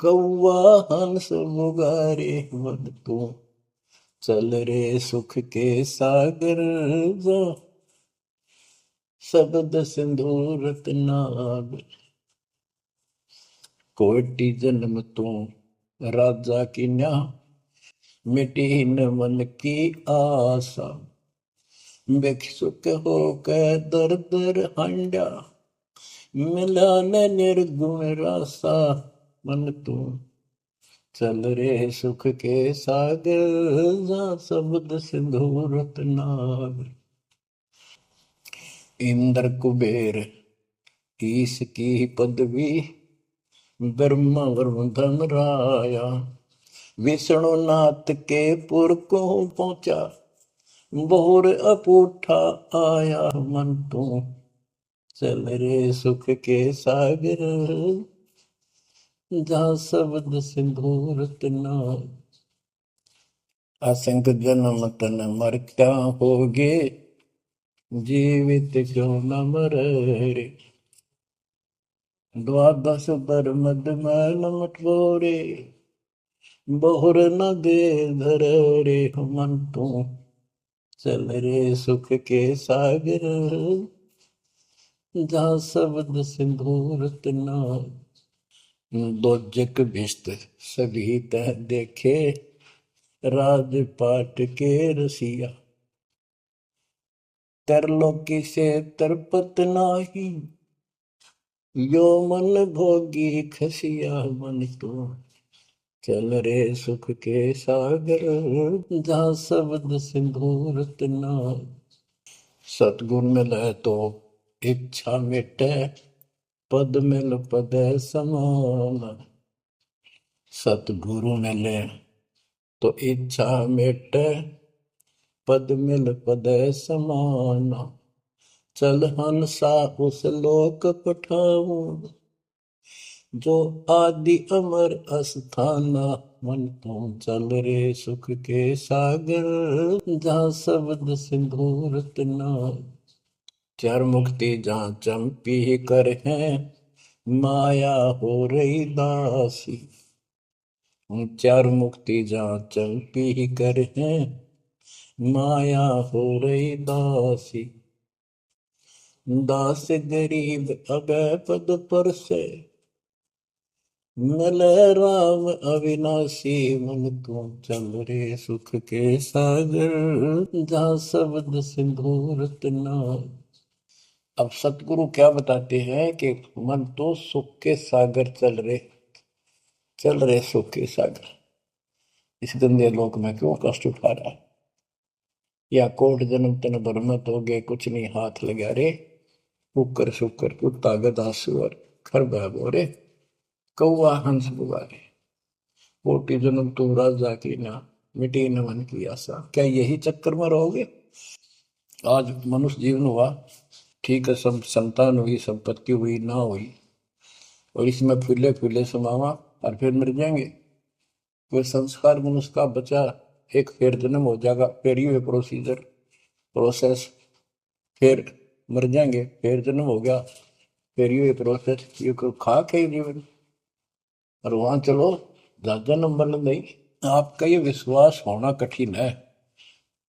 कौआ हंस मुगारे। मन तू चल रे सुख के सागर, जा शब्द सिंधु रत्नागर। कोटि जन्म तू राजा की न्या, मिटी न मन की आशा। भिक्षुक होकर दर दर हांडा, मिला न निर्गुण रासा। मन तू चल रे सुख के सागर, जा शब्द सिंधु रत्नागर। इंद्र कुबेर ईश की पदवी, ब्रह्मा वरुण धन राया। विष्णु नाथ के पुर को पहुंचा, बोर अपूठा आया। मन तू चल रे सुख के सागर, जा शब्द सिंधु रत्नागर। असंख जन्म तन मर क्या होगे, जीवित क्यों न मरे रे। द्वादश बर मद मैल मटोरे, बहुर न दे धर रे। मन तू चल रे सुख के सागर, जा शब्द सिंधु रत्नागर। दोजक भिस्त सभी तह देखे, राजपाट के रसिया। तरलोकी से तरपत नाही, यो मन भोगी खसिया। मन तो चल रे सुख के सागर, जा शब्द सिंधु रत्नागर। सतगुण मिले तो इच्छा मिटे, पद मिल पद समान। सतगुरु मिले तो इच्छा मिटे, पद मिल पद समान। चल हंसा उस लोक पठाऊं, जो आदि अमर अस्थाना। मन तुम चल रे सुख के सागर, जा शब्द सिंधु रत्नागर। चार मुक्ति जहाँ चंपी कर है, माया हो रही दासी। चार मुक्ति जहाँ चंपी कर है, माया हो रही दासी। दास गरीब अगय पद पर से, मिले राम अविनाशी। मन तू चल रे सुख के सागर, जा शब्द सिंधु रत्नागर। अब सतगुरु क्या बताते हैं कि मन तो सुख के सागर चल रहे सुख के सागर। इस गंदे लोक में क्यों कष्ट उठा रहा है, या कोट जन्म तन भरमत हो गए, कुछ नहीं हाथ लगा रे। कुकर शुकर कुत्ता गधा सुअर खर बोरे, कौआ हंस बुआरे। कोटि जन्म तू राजा की ना, मिटी न मन की आशा। क्या यही चक्कर में रहोगे? आज मनुष्य जीवन हुआ, ठीक है, सब संतान हुई, संपत्ति हुई ना हुई, और इसमें फूले फूले समावा और फिर मर जाएंगे। कोई संस्कार मनुष्य का बचा, एक फिर जन्म हो जाएगा, फिर ये प्रोसेस, फिर मर जाएंगे, फिर जन्म हो गया, फिर ये प्रोसेस। ये कोई खाक है जीवन? और वहां चलो ज्यादा नंबर नहीं। आपका ये विश्वास होना कठिन है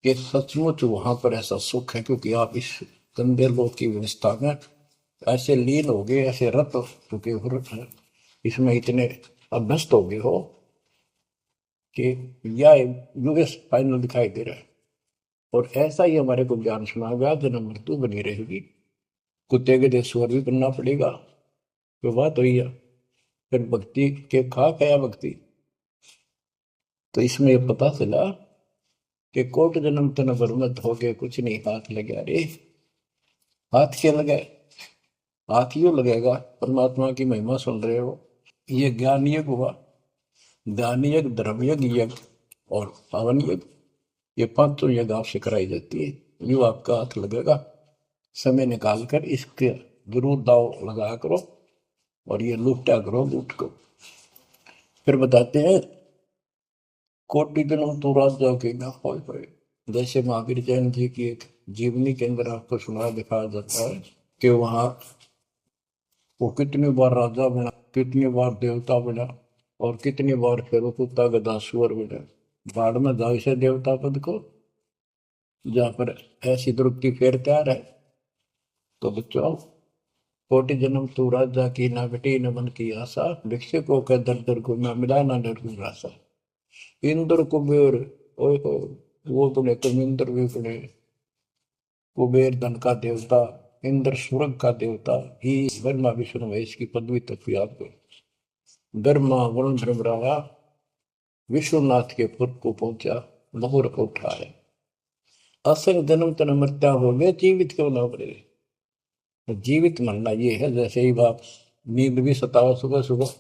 कि सचमुच वहां पर ऐसा सुख है, क्योंकि आप इस गंदे लोक की व्यवस्था में ऐसे लीन हो गए, ऐसे रत चुके हो, इसमें इतने अभ्यस्त हो गए हो कि यह यूएस फाइनल दिखाई दे रहा है। और ऐसा ही हमारे को ज्ञान सुना गया, जन्म मृत्यु बनी रहेगी, कुत्ते के देश स्वर भी बनना पड़ेगा। तो बात हुई है, फिर भक्ति के खाक है भक्ति। तो इसमें यह पता चला कि कोट जन्म तन बरमत हो गए, कुछ नहीं हाथ लगे रे। हाथ क्या लगे? हाथ यूं लगेगा, परमात्मा की महिमा सुन रहे हो, ये ज्ञान यज्ञ हुआ, दान यज्ञ, धर्म यज्ञ और पावन यज्ञ, ये पांचों यज्ञ आपसे कराई जाती है। यूं आपका हाथ लगेगा, समय निकाल कर इसके जरूर दाव लगाया करो और ये लूटा करो लूट को। फिर बताते हैं कोटि जन्म तो राजा के ना होए। जैसे महावीर जैन जी की एक जीवनी के अंदर आपको सुना दिखाया जाता है कि वहां वो कितनी बार राजा बना, कितनी बार देवता बना और कितनी बार फिर वो कुत्ता गधा सुअर बना। बाढ़ में जाओ इसे देवता पद को, जहां पर ऐसी द्रुपति फिर तैयार है। तो बच्चों, कोटि जन्म तू राजा की ना बेटी न मन की आशा, भिक्षु को कह दर दर को मैं मिला ना डर रासा। इंद्र कुबेर, ओए हो, वो बने तुम इंद्र भी बने। कुबेर धन का देवता, इंद्र स्वर्ग का देवता ही, ब्रह्मा विष्णु महेश की पदवी तक भी आपको। ब्रह्मा वरुण ब्रह्मरावा विश्वनाथ के पुर को पहुंचा, बहुर को उठाया। असल जन्म तन मृत्या हो गए, जीवित क्यों ना पड़े। जीवित मरना ये है, जैसे ही बाप नींद भी सतावा सुबह सुबह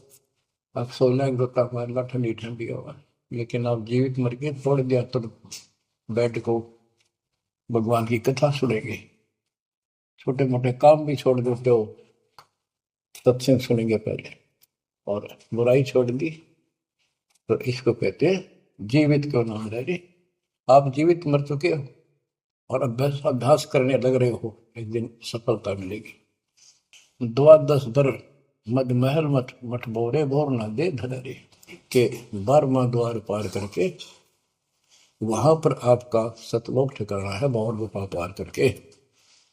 आप सोलह गोता मारना ठंडी ठंडी होगा, लेकिन आप जीवित मर के छोड़ दिया तो बेड को भगवान की कथा सुनेंगे, छोटे मोटे काम भी छोड़ देते हो, सत्संग सुनेंगे पहले, और बुराई छोड़ दी तो इसको कहते हैं जीवित क्यों ना रह रहे। आप जीवित मर चुके हो और अभ्यास अभ्यास करने लग रहे हो, एक दिन सफलता मिलेगी। द्वादश दर मद महल मठ मठ बोरे बोर न दे धरे के 12वां द्वार पार करके वहां पर आपका सतलोक ठिकाना है, भौर गुफा पार करके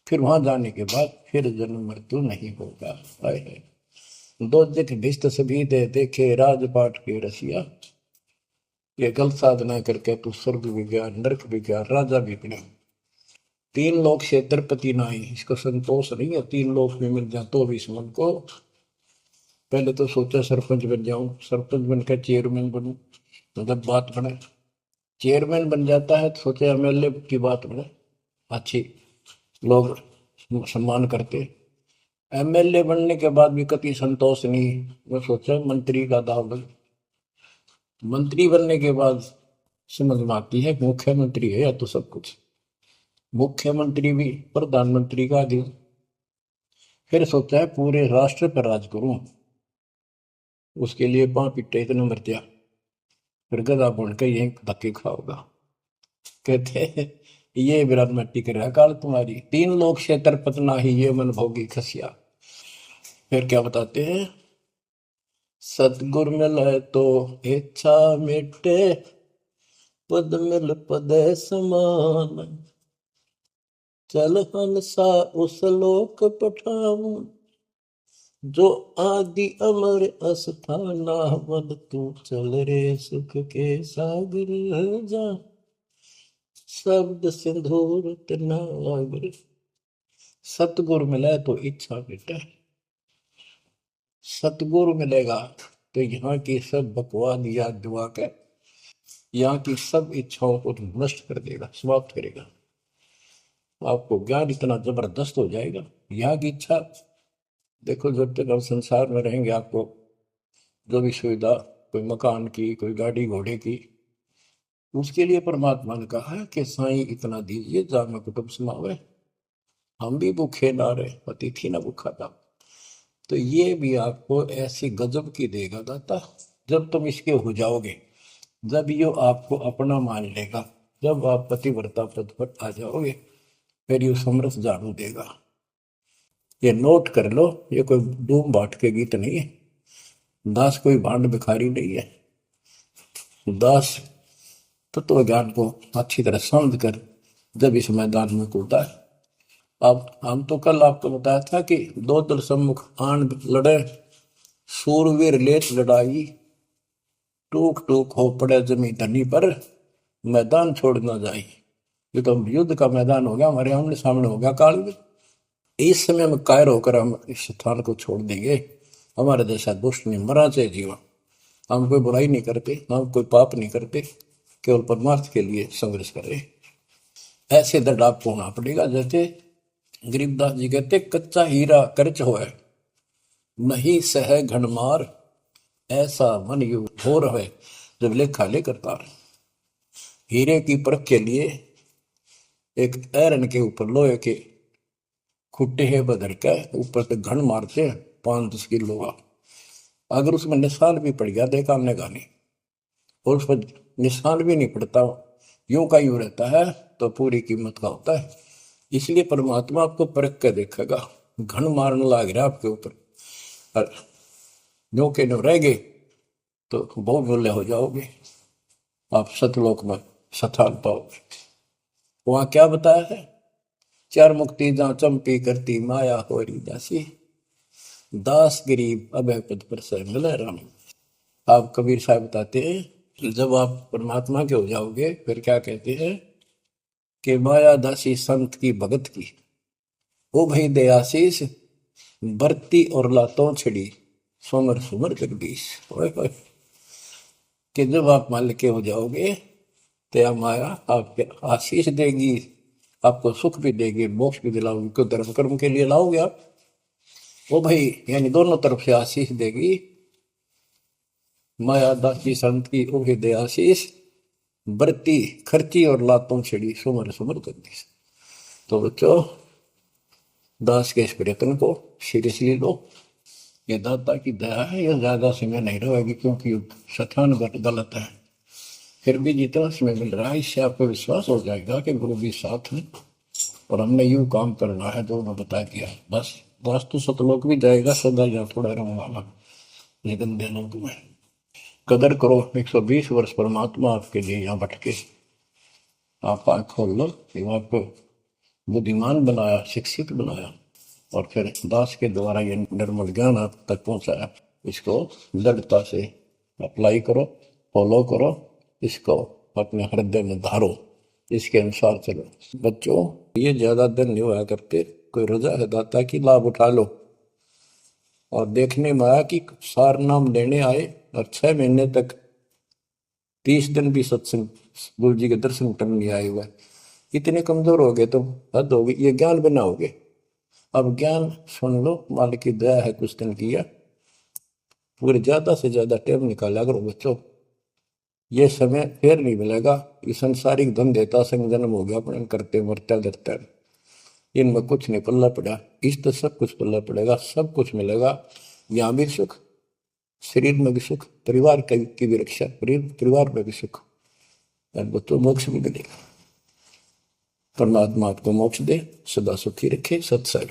फिर वहां जाने के बाद फिर जन्म मृत्यु नहीं होगा। है दो दिख भिष्ट सभी दे देखे राजपाट के रसिया, ये गलत साधना करके तू स्वर्ग भी गया, नरक भी गया, राजा भी बना। तीन लोग से द्रपति नाही, इसको संतोष नहीं है, तीन लोग भी मिल जाए तो भी इस मन को। पहले तो सोचा सरपंच बन जाऊं, सरपंच बनकर चेयरमैन बनूं, मतलब बात बने। चेयरमैन बन जाता है तो सोचे एमएलए की बात बने, अच्छी लोग सम्मान करते। एमएलए बनने के बाद भी कति संतोष नहीं, मैं सोचा मंत्री का दाव लग। मंत्री बनने के बाद समझ में आती है मुख्यमंत्री है या तो सब कुछ, मुख्यमंत्री भी प्रधानमंत्री का अधिक। फिर सोचा है पूरे राष्ट्र पर राज करूं, उसके लिए पांव पिट्टे इतने मर दिया, फिर गधा बन के यही धक्के खाओगा। कहते हैं ये विराट मट्टी कर रहा काल तुम्हारी, तीन लोग क्षेत्र पतना ही ये मन भोगी खसिया। फिर क्या बताते हैं, सतगुर मिले तो इच्छा मिटे, पद मिल पद समान, चल हंसा उस लोक पठाऊं, जो आदि अमर अस्थाना, मन तू चल रे सुख के सागर जा, शब्द सिंदूर तनागर। सतगुरु मिले तो इच्छा मिटे, सतगुरु मिलेगा तो यहाँ की सब बकवाद याद दिवा के यहाँ की सब इच्छाओं को नष्ट कर देगा, समाप्त करेगा। आपको ज्ञान इतना जबरदस्त हो जाएगा। यहाँ की इच्छा देखो, जब तक हम संसार में रहेंगे आपको जो भी सुविधा, कोई मकान की, कोई गाड़ी घोड़े की, उसके लिए परमात्मा ने कहा है कि साईं इतना दीजिए जामे कुटुंब समावे, हम भी भूखे ना रहे, अतिथि ना भूखा था। तो ये भी आपको ऐसी गजब की देगा दाता, जब तुम इसके हो जाओगे, जब ये आपको अपना मान लेगा, जब आप पतिव्रता पद पर आ जाओगे, फिर ये समरस झाड़ू देगा। ये नोट कर लो, ये कोई डूम बाट के गीत नहीं है, दास कोई भांड भिखारी नहीं है। दास तत्व ज्ञान को अच्छी तरह समझ कर जब इस मैदान में कूदा है। अब हम तो कल आपको बताया था कि दो दल सम्मुख आन लड़े, सूरवीर लेत लड़ाई, टूक टूक हो पड़े जमी धनी पर, मैदान छोड़ ना जाए। ये तो युद्ध का मैदान हो गया, हमारे आमने सामने हो गया काल में। इस समय में कायर होकर हम इस स्थान को छोड़ देंगे, हमारे जैसा दुष्ट नहीं मरा चाहे जीवन। हम कोई बुराई नहीं करते, हम कोई पाप नहीं करते, केवल परमार्थ के लिए संघर्ष कर रहे। ऐसे दृढ़ आपको होना पड़ेगा। जैसे गरीबदास जी कहते, कच्चा हीरा कर्च होए, नहीं सह घनमार, ऐसा मन यु हो रहे जब लेखा लेकर तार। हीरे की परख के लिए एक ऐरन के ऊपर लोहे के खुट्टे है बदर के ऊपर से घन मारते हैं 5-10 किलो का। अगर उसमें निशान भी पड़ गया देखा हमने गाने, और उस पर निशान भी नहीं पड़ता, यूं का यूं रहता है, तो पूरी कीमत का होता है। इसलिए परमात्मा आपको परख के देखेगा। घन मारने लग रहा आपके ऊपर, और नो के नो रह गए तो बहुत मूल्य हो जाओगे, आप सतलोक में स्थान पाओगे। वहां क्या बताया है, चार मुक्ति जहां चंपी करती माया होरी दासी, दास गरीब अभय पद पर से मिले राम। आप कबीर साहब बताते हैं जब आप परमात्मा के हो जाओगे फिर क्या कहते हैं कि माया दासी संत की भगत की, ओ भाई दे आशीष बरती और लातों छड़ी, सोमर सुमर जगदीश। ओए होए, कि जब आप मान के हो जाओगे तो यह माया आपके आशीष देगी, आपको सुख भी देगी, मोक्ष भी दिलाओगी, क्यों धर्म कर्म के लिए लाओगे आप। वो भाई यानी दोनों तरफ से आशीष देगी। माया दासी संत की ओहे दे आशीष, बरती खर्ची और लातों छड़ी, सुमर सुमर जगदीश। तो बच्चों दास के इस प्रयत्न को सीरियसली लो, ये दाता की दया है, ये ज्यादा समय नहीं रहेगी क्योंकि स्थान गलत है। फिर भी जितना समय मिल रहा है इससे आपको विश्वास हो जाएगा कि गुरु भी साथ है और हमने यूं काम करना है जो उन्होंने बता दिया। बस वास्तु सतलोक भी जाएगा, सदा या थोड़ा रहूंगा लेकिन दिनों में कदर करो। 120 वर्ष परमात्मा आपके लिए यहाँ भटके, आप आँख खोल लो, आपको बुद्धिमान बनाया, शिक्षित बनाया, और फिर दास के द्वारा ये निर्मल ज्ञान आप तक पहुंचाया। इसको दृढ़ता से अप्लाई करो, फॉलो करो, इसको अपने हृदय में धारो, इसके अनुसार चलो। बच्चों ये ज्यादा दिन नहीं हुआ करते, कोई रजा है दाता की, लाभ उठा लो। और देखने में आया कि सार नाम लेने आए और 6 महीने तक 30 दिन भी सत्संग गुरु जी के दर्शन करने नहीं आए हुए, इतने कमजोर हो गए तो हद होगी। ये ज्ञान बनाओगे, अब ज्ञान सुन लो, मालिक की दया है कुछ दिन किया, पूरे ज्यादा से ज्यादा टाइम निकाला करो बच्चों। ये समय फिर नहीं मिलेगा, ये संसारिक धन देता संग जन्म हो गया अपने करते मरते डरते, इनमें कुछ नहीं पल्ला पड़ा। इस तो सब कुछ पल्ला पड़ेगा, सब कुछ मिलेगा, यहाँ भी सुख, शरीर में भी सुख, परिवार की भी रक्षा, परिवार में भी सुख, और बच्चों मोक्ष भी मिलेगा। परमात्मा आपको मोक्ष दे, सदा सुखी रखे। सत्संग।